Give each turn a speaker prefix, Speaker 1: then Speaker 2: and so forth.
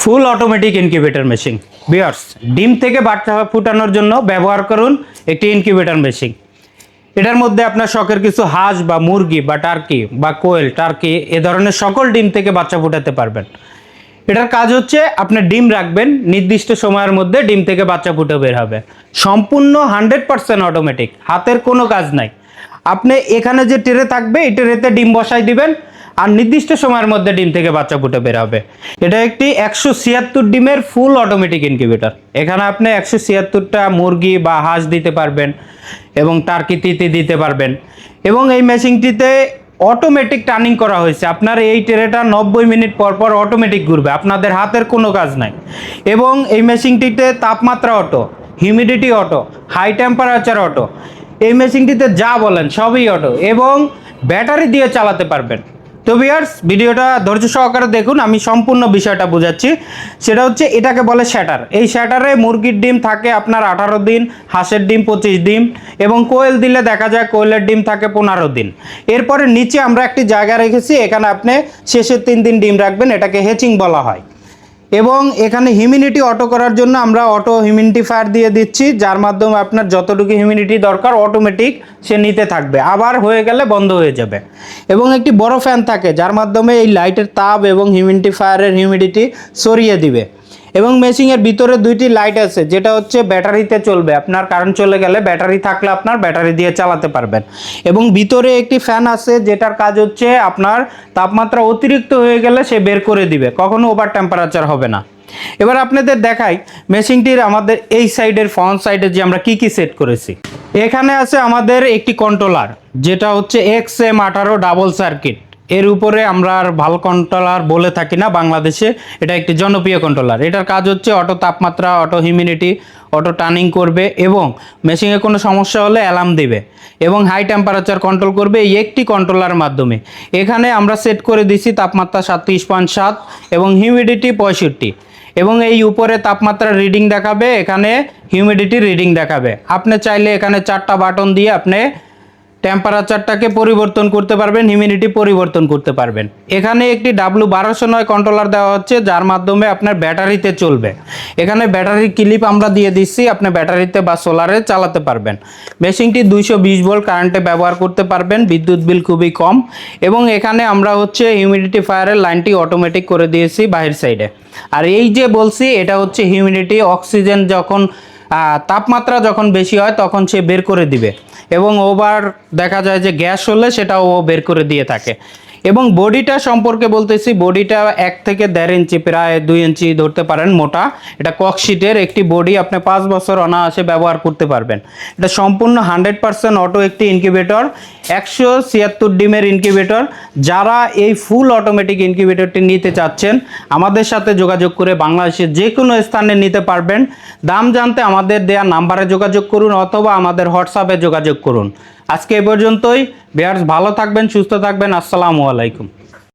Speaker 1: Full automatic incubator machine. Viewers, ডিম থেকে বাচ্চা ফুটানোর জন্য ব্যবহার করুন একটি ইনকিউবেটর মেশিন। এটার মধ্যে আপনার শখের কিছু হাঁস বা মুরগি বা টার্কি বা কোয়েল টার্কি এ ধরনের সকল ডিম থেকে বাচ্চা ফুটাতে পারবেন। এটার কাজ হচ্ছে আপনার ডিম রাখবেন, নির্দিষ্ট সময়ের মধ্যে ডিম থেকে বাচ্চা ফুটে বের হবে। সম্পূর্ণ 100% অটোমেটিক, হাতের কোনো কাজ নাই। আপনি এখানে যে ট্রে থাকবে এই ট্রেতে ডিম বসাই দিবেন আর নির্দিষ্ট সময়ের মধ্যে ডিম থেকে বাচ্চা ফুটে বের হবে। এটা একটি 176 ডিমের ফুল অটোমেটিক ইনকিউবেটর। এখানে আপনি 176টা মুরগি বা হাঁস দিতে পারবেন এবং টার্কি তিতি দিতে পারবেন। এবং এই মেশিনটিতে অটোমেটিক টার্নিং করা হয়েছে। আপনার এই ট্রেটা 90 মিনিট পর পর অটোমেটিক ঘুরবে, আপনাদের হাতের কোনো কাজ নাই। এবং এই মেশিনটিতে তাপমাত্রা auto, humidity auto, high temperature auto. এই মেশিনটিতে যা বলেন সবই অটো এবং ব্যাটারি দিয়ে চালাতে পারবেন। তো ভিউয়ার্স, ভিডিওটা ধৈর্য সহকারে দেখুন, আমি সম্পূর্ণ বিষয়টা বোঝাচ্ছি। সেটা হচ্ছে এটাকে বলে শ্যাটার। এই শ্যাটারে মুরগির ডিম থাকে আপনার 18 দিন, হাঁসের ডিম 25 দিন এবং কোয়েল দিলে দেখা যায় কোয়েলের ডিম থাকে 15 দিন। এরপরে নিচে আমরা একটি জায়গা রেখেছি, এখানে আপনি শেষের 3 দিন ডিম রাখবেন, এটাকে হেচিং বলা হয়। এবং এখানে হিউমিডিটি অটো করার জন্য আমরা অটো হিউমিডিফায়ার দিয়ে দিচ্ছি, যার মাধ্যমে আপনার যতটুকু হিউমিডিটি দরকার অটোমেটিক সে নিতে থাকবে, আবার হয়ে গেলে বন্ধ হয়ে যাবে। এবং একটি বড় ফ্যান থাকে যার মাধ্যমে এই লাইটের তাপ এবং হিউমিডিফায়ারের হিউমিডিটি সরিয়ে দিবে। এবং মেশিনের ভিতরে 2টি লাইট আছে, যেটা হচ্ছে ব্যাটারিতে চলবে। আপনার কারেন্ট চলে গেলে ব্যাটারি থাকলে আপনার ব্যাটারি দিয়ে চালাতে পারবেন। এবং ভিতরে একটি ফ্যান আছে যেটার কাজ হচ্ছে আপনার তাপমাত্রা অতিরিক্ত হয়ে গেলে সে বের করে দিবে, কখনো ওভার টেম্পারেচার হবে না। এবার আপনাদের দেখাই মেশিনটির আমাদের এই সাইডের ফ্রন্ট সাইডে যে আমরা কি সেট করেছি। এখানে আছে আমাদের একটি কন্ট্রোলার, যেটা হচ্ছে XM18 ডাবল সার্কিট। এর উপরে আমরা আর ভাল কন্ট্রোলার বলে থাকি না বাংলাদেশে, এটা একটি জনপ্রিয় কন্ট্রোলার। এটার কাজ হচ্ছে অটো তাপমাত্রা, অটো হিউমিডিটি, অটো টার্নিং করবে এবং মেশিনে কোনো সমস্যা হলে অ্যালার্ম দিবে এবং হাই টেম্পারেচার কন্ট্রোল করবে এই একটি কন্ট্রোলারের মাধ্যমে। এখানে আমরা সেট করে দিছি তাপমাত্রা 37.7 এবং হিউমিডিটি 65 এবং এই উপরে তাপমাত্রা রিডিং দেখাবে, এখানে হিউমিডিটি রিডিং দেখাবে। আপনি চাইলে এখানে 4টা বাটন দিয়ে আপনি টেম্পারেচারটাকে পরিবর্তন করতে পারবেন, হিউমিডিটি পরিবর্তন করতে পারবেন। এখানে একটি W1209 কন্ট্রোলার দেওয়া হচ্ছে, যার মাধ্যমে আপনার ব্যাটারিতে চলবে। এখানে ব্যাটারি ক্লিপ আমরা দিয়ে দিচ্ছি, আপনি ব্যাটারিতে বা সোলারে চালাতে পারবেন। মেশিনটি 220 ভোল্ট কারেন্টে ব্যবহার করতে পারবেন, বিদ্যুৎ বিল খুবই কম। এবং এখানে আমরা হচ্ছে হিউমিডিফায়ারের লাইনটি অটোমেটিক করে দিয়েছি বাহির সাইডে। আর এই যে বলছি এটা হচ্ছে হিউমিডিটি, অক্সিজেন যখন তাপমাত্রা যখন বেশি হয় তখন সে বের করে দিবে এবং ওভার দেখা যায় যে গ্যাস হলে সেটাও ও বের করে দিয়ে থাকে। এবং বডিটা সম্পর্কে বলতেছি, বডিটা 1 থেকে 1.5 ইঞ্চি, প্রায় 2 ইঞ্চি ধরতে পারেন মোটা। এটা ককশিটের একটি বডি, আপনি 5 বছর অনায়াসে ব্যবহার করতে পারবেন। এটা সম্পূর্ণ 100% অটো একটি ইনকিউবেটর, 176 ডিমের ইনকিউবেটর। যারা এই ফুল অটোমেটিক ইনকিউবেটরটি নিতে চাচ্ছেন আমাদের সাথে যোগাযোগ করে বাংলাদেশের যে কোনো স্থানে নিতে পারবেন। দাম জানতে আমাদের দেওয়া নাম্বারে যোগাযোগ করুন অথবা আমাদের হোয়াটসঅ্যাপে যোগাযোগ করুন। আজকে এ পর্যন্তই। ভিউয়ার্স, ভালো থাকবেন, সুস্থ থাকবেন। আসসালামু আলাইকুম।